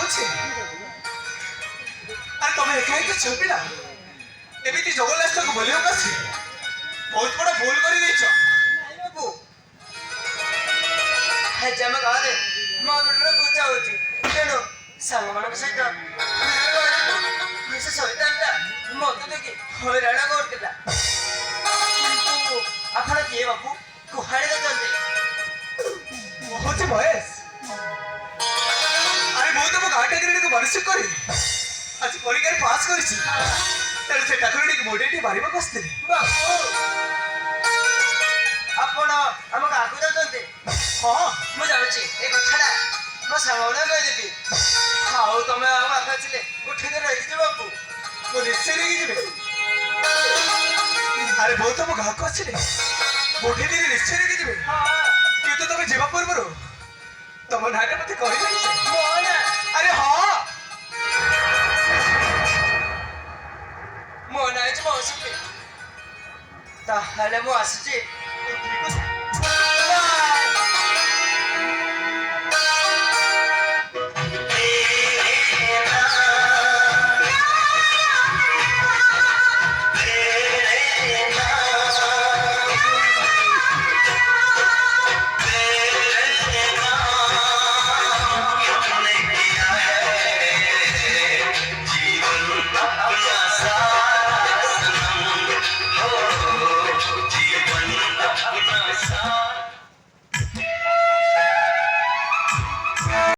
ଅଛି ଆରେ ତମେ ଏକା ଏକା ଝିଅ ପିଲା ଏମିତି ଜଗନ୍ନାଥକୁ ବୋଲିବାକୁ ଆସି ବହୁତ ବଡ଼ ଭୁଲ କରିଦେଇଛ। ବାବୁ ଆଜି ଆମ ଗାଁରେ ମରୁଡ଼ିର ପୂଜା ହଉଛି, ତେଣୁ ସାଙ୍ଗମାନଙ୍କ ସହିତ ସେ ଶୈତାନଟା ମଦ ଦେଇକି ହଇରାଣ କରୁଥିଲା। କିନ୍ତୁ ଆପଣ କିଏ ବାବୁ କୁହାଡେ ଯାଉଛନ୍ତି? ମୁଁ ହଉଛି ବୟସ। ଆରେ ମୁଁ ତମ ଗାଁ ଠାକୁରଟିକୁ ମାନସିକ କରି ଆଜି ପରୀକ୍ଷାରେ ପାସ୍ କରିଛି, ତେଣୁ ସେ ଠାକୁରଟିକୁ ମୋଡେଇଟି ମାରିବାକୁ ଆସିଥିଲି। ବାବୁ ଆପଣ ଆମ ଗାଁକୁ ଯାଉଛନ୍ତି? ହଁ ମୁଁ ଯାଉଛି, ଏ କଥାଟା ମୋ ସାଙ୍ଗମାନେ କହିଦେବି। ଆଉ ତମେ ଆମ ପାଖରେ ଥିଲେ ଉଠିକି ରହିଯିବ ବାବୁ। ମୁଁ ନିଶ୍ଚୟ ନେଇକି ଯିବି। ଆରେ ମୁଁ ତମ ଗାଁକୁ ଆସିଲି ଗୋଟିଏ ଦିନ ନିଶ୍ଚୟ ନେଇକି ଯିବି, କିନ୍ତୁ ତମେ ଯିବା ପୂର୍ବରୁ ତମ ନାଁରେ ମତେ କହିଦେଇଛ। ଆରେ ହଁ ମୋ ନାଁ ହେଉଛି ମୌସୁମୀ। ତାହେଲେ ମୁଁ ଆସୁଛି। ଠିକ ଅଛି।